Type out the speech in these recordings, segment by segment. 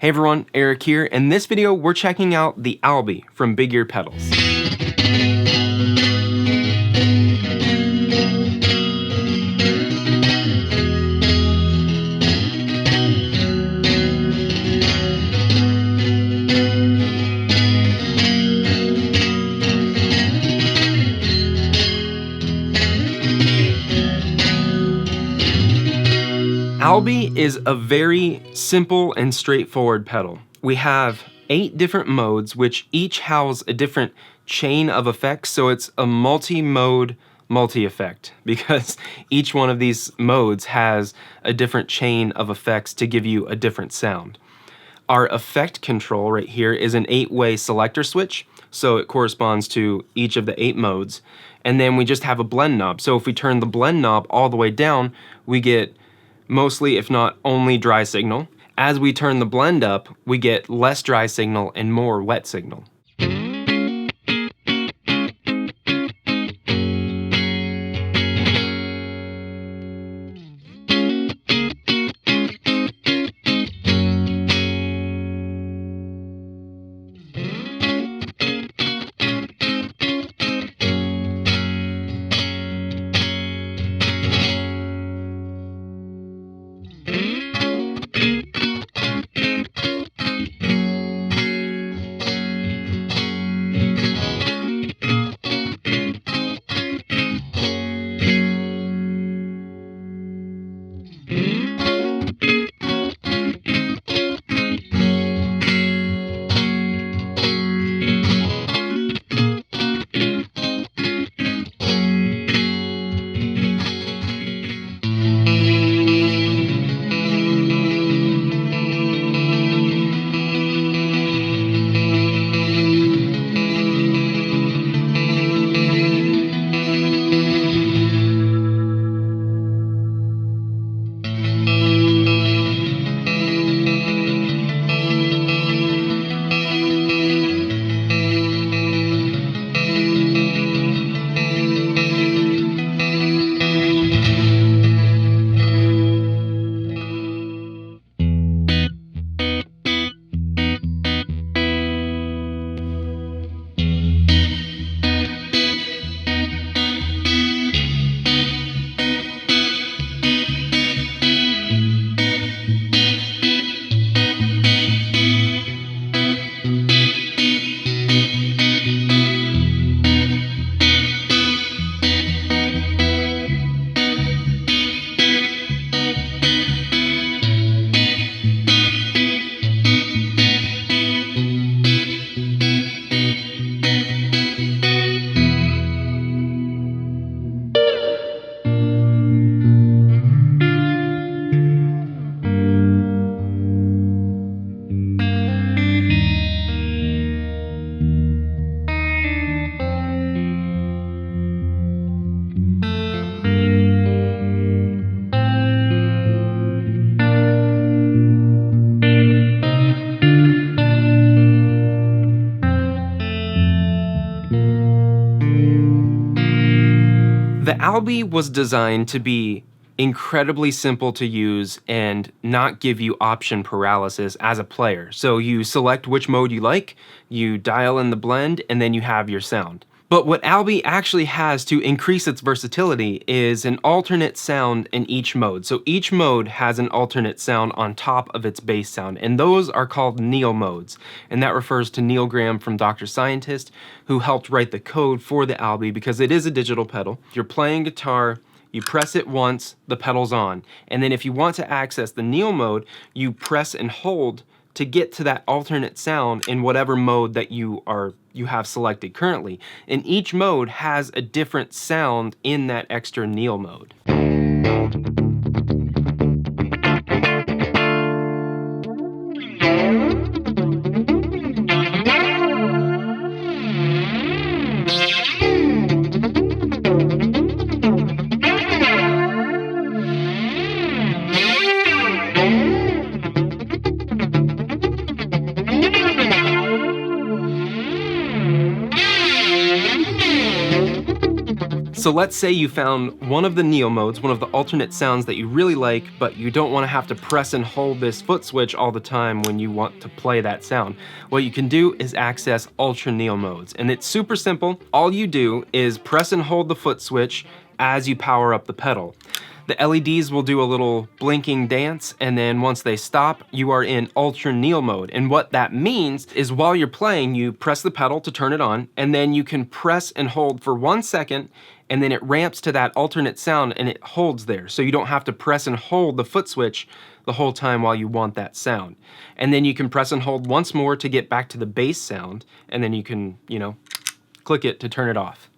Hey everyone, Eric here. In this video, we're checking out the Albie from Big Ear Pedals. Albie is a very simple and straightforward pedal. We have 8 different modes, which each house a different chain of effects, so it's a multi-mode multi-effect, because each one of these modes has a different chain of effects to give you a different sound. Our effect control right here is an 8-way selector switch, so it corresponds to each of the 8 modes. And then we just have a blend knob, so if we turn the blend knob all the way down, we get mostly, if not only, dry signal. As we turn the blend up, we get less dry signal and more wet signal. The Albie was designed to be incredibly simple to use and not give you option paralysis as a player. So you select which mode you like, you dial in the blend, and then you have your sound. But what Albie actually has to increase its versatility is an alternate sound in each mode. So each mode has an alternate sound on top of its bass sound, and those are called Neil modes. And that refers to Neil Graham from Dr. Scientist, who helped write the code for the Albie because it is a digital pedal. If you're playing guitar, you press it once, the pedal's on. And then if you want to access the Neil mode, you press and hold to get to that alternate sound in whatever mode that you have selected currently. And each mode has a different sound in that extra Neil mode. So let's say you found one of the Neo modes, one of the alternate sounds that you really like, but you don't want to have to press and hold this foot switch all the time when you want to play that sound. What you can do is access Ultra Neo modes, and it's super simple. All you do is press and hold the foot switch as you power up the pedal. The LEDs will do a little blinking dance, and then once they stop, you are in Ultra Neo mode. And what that means is while you're playing, you press the pedal to turn it on, and then you can press and hold for 1 second, and then it ramps to that alternate sound and it holds there. So you don't have to press and hold the foot switch the whole time while you want that sound. And then you can press and hold once more to get back to the bass sound, and then you can, click it to turn it off.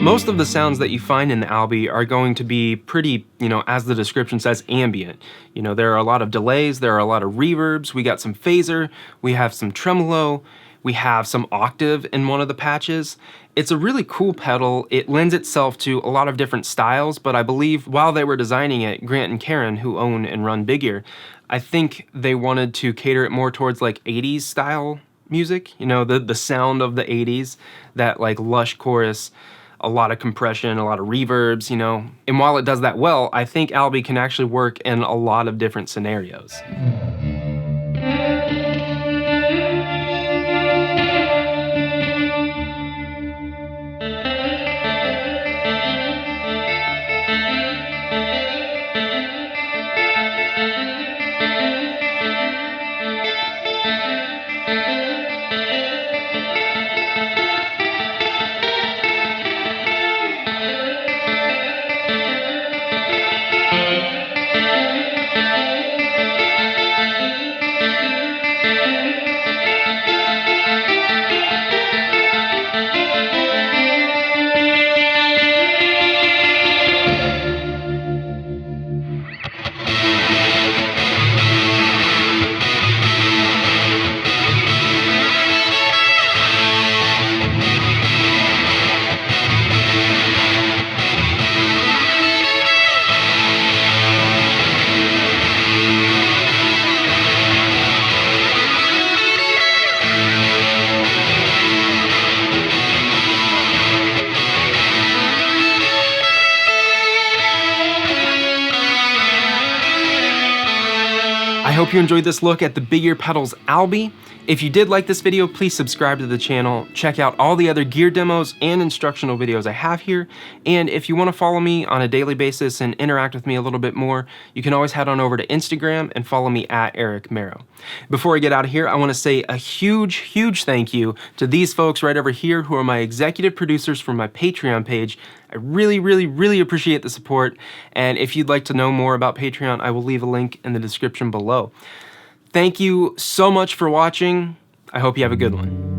Most of the sounds that you find in the Albie are going to be pretty, as the description says, ambient. There are a lot of delays, there are a lot of reverbs, we got some phaser, we have some tremolo, we have some octave in one of the patches. It's a really cool pedal. It lends itself to a lot of different styles, but I believe while they were designing it, Grant and Karen, who own and run Big Ear, I think they wanted to cater it more towards like 80s style music, the sound of the 80s, that like lush chorus, a lot of compression, a lot of reverbs, And while it does that well, I think Albie can actually work in a lot of different scenarios. I hope you enjoyed this look at the Big Ear Pedals Albie. If you did like this video, please subscribe to the channel. Check out all the other gear demos and instructional videos I have here. And if you want to follow me on a daily basis and interact with me a little bit more, you can always head on over to Instagram and follow me at Eric Merrow. Before I get out of here, I want to say a huge, huge thank you to these folks right over here who are my executive producers for my Patreon page. I really, really, really appreciate the support. And if you'd like to know more about Patreon, I will leave a link in the description below. Thank you so much for watching. I hope you have a good one.